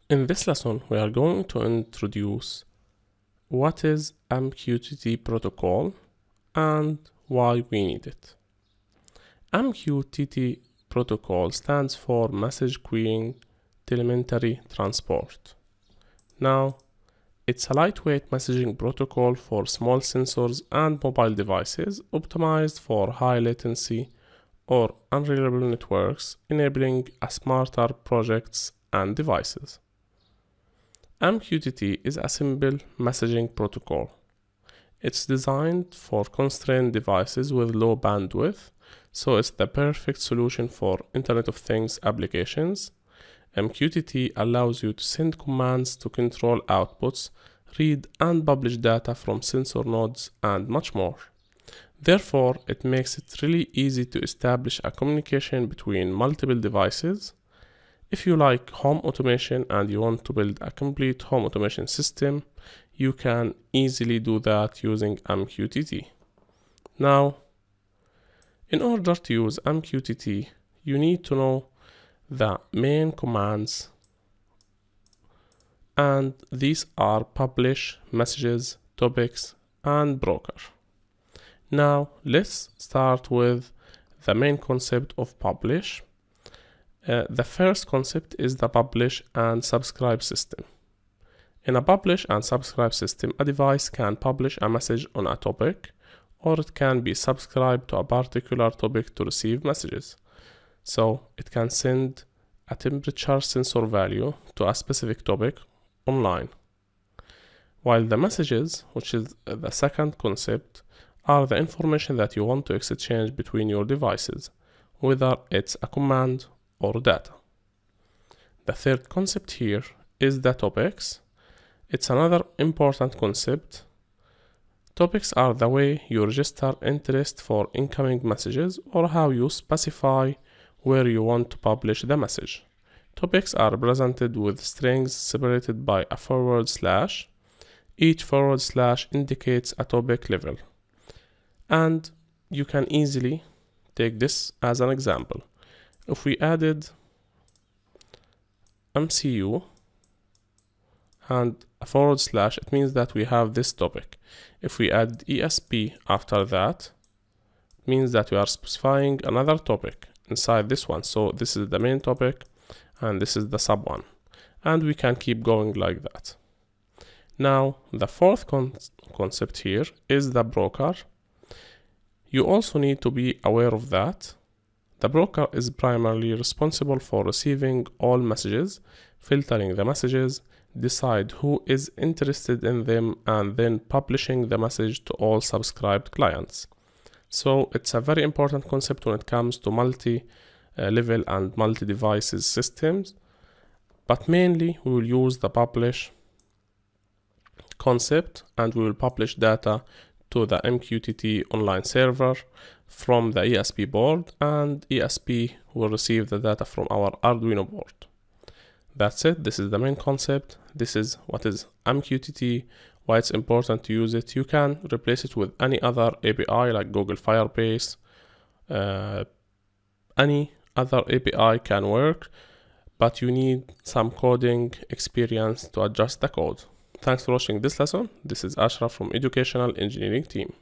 In this lesson, we are going to introduce what is MQTT protocol and why we need it. MQTT protocol stands for Message Queuing Telemetry Transport. Now, it's a lightweight messaging protocol for small sensors and mobile devices optimized for high latency or unreliable networks, enabling smarter projects and devices. MQTT is a simple messaging protocol. It's designed for constrained devices with low bandwidth, so it's the perfect solution for Internet of Things applications. MQTT allows you to send commands to control outputs, read and publish data from sensor nodes, and much more. Therefore, it makes it really easy to establish a communication between multiple devices. If you like home automation and you want to build a complete home automation system, you can easily do that using MQTT. Now, in order to use MQTT, you need to know the main commands, and these are publish, messages, topics, and broker. Now, let's start with the main concept of publish. The first concept is the publish and subscribe system. In a publish and subscribe system, a device can publish a message on a topic, or it can be subscribed to a particular topic to receive messages. So it can send a temperature sensor value to a specific topic online. While the messages, which is the second concept, are the information that you want to exchange between your devices, whether it's a command or data. The third concept here is the topics. It's another important concept. Topics are the way you register interest for incoming messages or how you specify where you want to publish the message. Topics are represented with strings separated by a forward slash. Each forward slash indicates a topic level. And you can easily take this as an example. If we added MCU and a forward slash, it means that we have this topic. If we add ESP after that, it means that we are specifying another topic inside this one. So this is the main topic and this is the sub one. And we can keep going like that. Now, the fourth concept here is the broker. You also need to be aware of that. The broker is primarily responsible for receiving all messages, filtering the messages, decide who is interested in them, and then publishing the message to all subscribed clients. So it's a very important concept when it comes to multi-level and multi-devices systems, but mainly we will use the publish concept, and we will publish data to the MQTT online server from the ESP board, and ESP will receive the data from our Arduino board. That's it. This is the main concept. This is what is MQTT, why it's important to use it. You can replace it with any other API like Google Firebase. Any other API can work, but you need some coding experience to adjust the code. Thanks for watching this lesson. This is Ashraf from Educational Engineering Team.